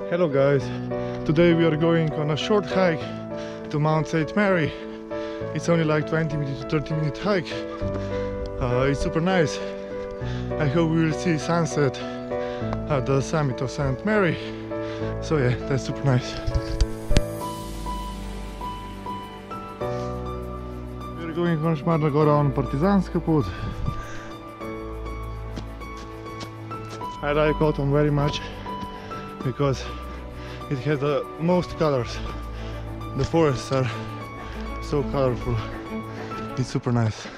Hello guys, today we are going on a short hike to Mount St. Mary. It's only like 20 to 30 minute hike. It's super nice. I hope we will see sunset at the summit of St. Mary. So yeah, that's super nice. We are going on Šmarna Gora on Partizanska put. I like autumn very much because it has the most colors. The forests are so colorful. It's super nice.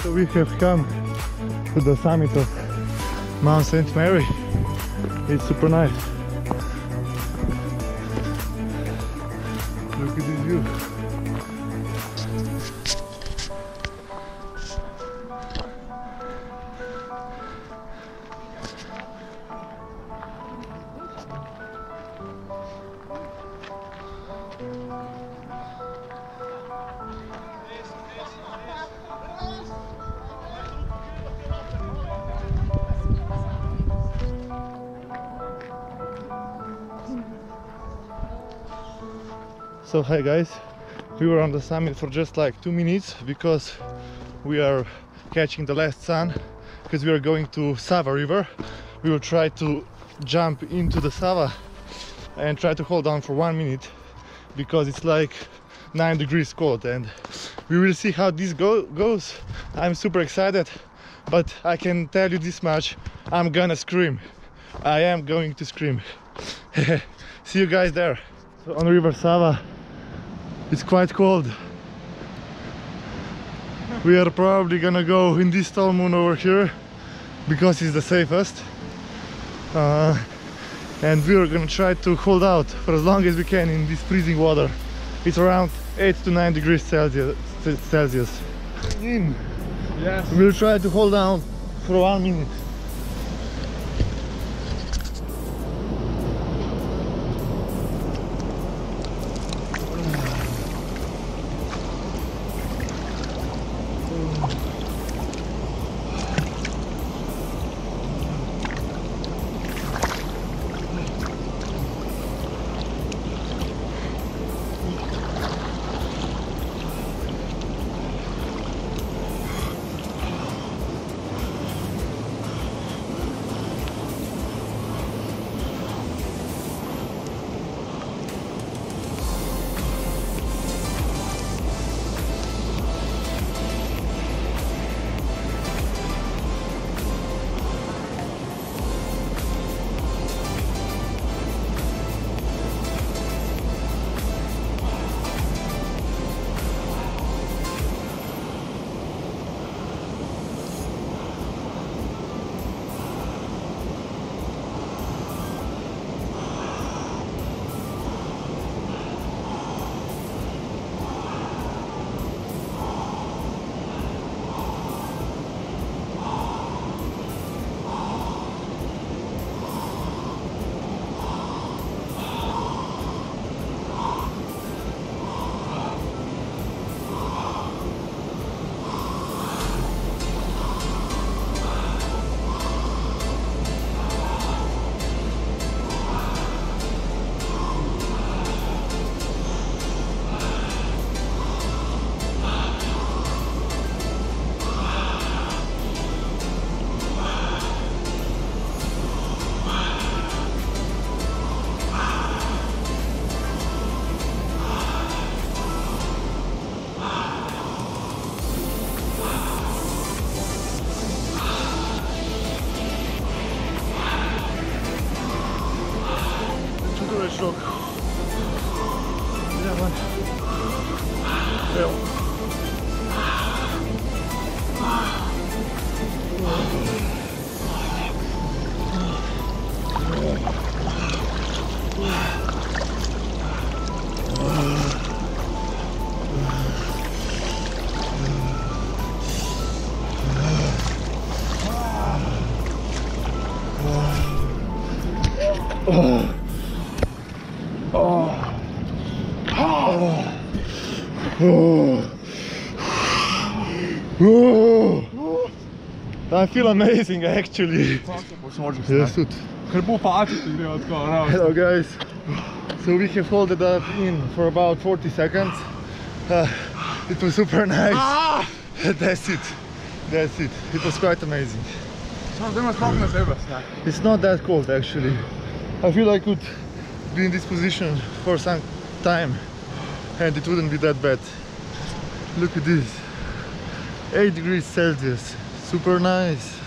So we have come to the summit of Mount St. Mary. It's super nice. Look at this view. So hi guys, we were on the summit for just like 2 minutes because we are catching the last sun, because we are going to Sava river. We will try to jump into the Sava and try to hold on for 1 minute because it's like 9 degrees cold, and we will see how this goes. I'm super excited, but I can tell you this much: I'm gonna scream. I am going to scream. See you guys there. So on river Sava, it's quite cold. We are probably gonna go in this tall moon over here because it's the safest, and we are gonna try to hold out for as long as we can in this freezing water. It's around 8 to 9 degrees Celsius. Yes. We'll try to hold down for 1 minute. I feel amazing actually. Yes, hello guys. So we have held it up in for about 40 seconds. It was super nice. That's it. That's it. It was quite amazing. It's not that cold actually. I feel I could be in this position for some time and it wouldn't be that bad. Look at this. 8 degrees Celsius. Super nice.